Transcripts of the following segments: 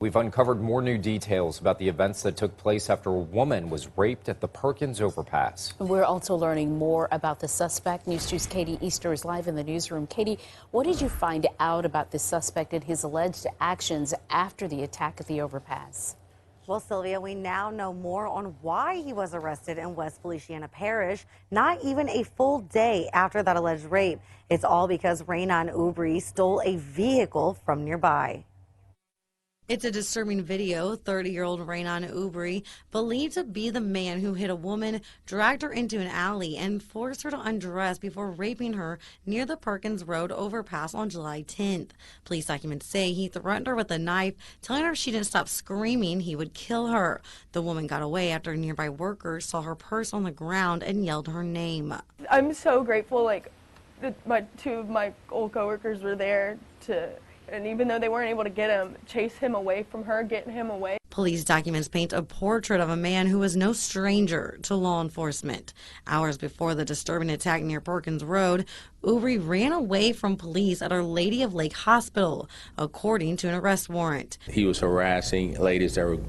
We've uncovered more new details about the events that took place after a woman was raped at the Perkins overpass. We're also learning more about the suspect. News 2's Katie Easter is live in the newsroom. Katie, what did you find out about the suspect and his alleged actions after the attack at the overpass? Well, Sylvia, we now know more on why he was arrested in West Feliciana Parish, not even a full day after that alleged rape. It's all because Raynon Oubre stole a vehicle from nearby. It's a disturbing video. 30-year-old Raynon Oubre, believed to be the man who hit a woman, dragged her into an alley and forced her to undress before raping her near the Perkins Road overpass on July 10th. Police documents say he threatened her with a knife, telling her if she didn't stop screaming, he would kill her. The woman got away after nearby workers saw her purse on the ground and yelled her name. I'm so grateful, two of my old coworkers were there and even though they weren't able to get him, chase him away from her, getting him away. Police documents paint a portrait of a man who was no stranger to law enforcement. Hours before the disturbing attack near Perkins Road, Oubre ran away from police at Our Lady of Lake Hospital, according to an arrest warrant. He was harassing ladies that were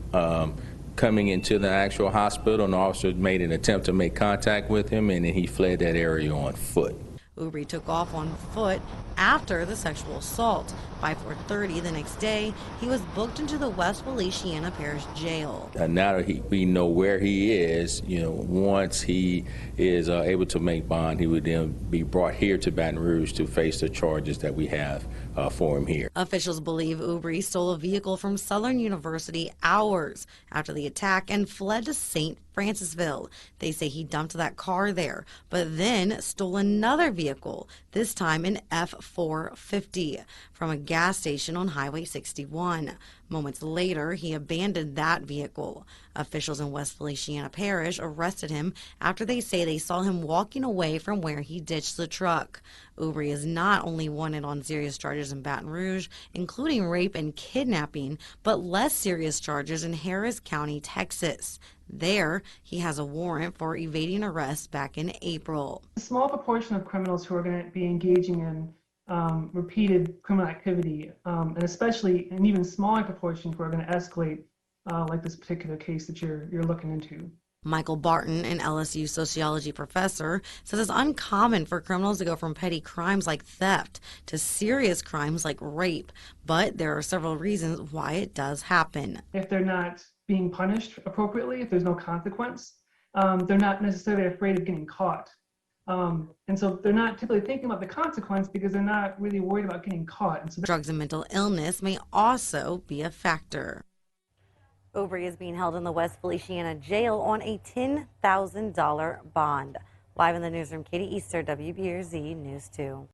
coming into the actual hospital, and the officer made an attempt to make contact with him, and then he fled that area on foot. Oubre took off on foot after the sexual assault. By 4:30 the next day, he was booked into the West Feliciana Parish Jail. Now that we know where he is, once he is able to make bond, he would then be brought here to Baton Rouge to face the charges that we have for him here. Officials believe Oubre stole a vehicle from Southern University hours after the attack and fled to St. Francisville. They say he dumped that car there, but then stole another vehicle, this time an F-450, from a gas station on Highway 61. Moments later, he abandoned that vehicle. Officials in West Feliciana Parish arrested him after they say they saw him walking away from where he ditched the truck. Oubre is not only wanted on serious charges in Baton Rouge, including rape and kidnapping, but less serious charges in Harris County, Texas. There, he has a warrant for evading arrest back in April. A small proportion of criminals who are going to be engaging in repeated criminal activity, and especially an even smaller proportion who are going to escalate, like this particular case that you're looking into. Michael Barton, an LSU sociology professor, says it's uncommon for criminals to go from petty crimes like theft to serious crimes like rape, but there are several reasons why it does happen. If they're not being punished appropriately, if there's no consequence, they're not necessarily afraid of getting caught. And so they're not typically thinking about the consequence because they're not really worried about getting caught. And so drugs and mental illness may also be a factor. Oubre is being held in the West Feliciana jail on a $10,000 bond. Live in the newsroom, Katie Easter, WBRZ News 2.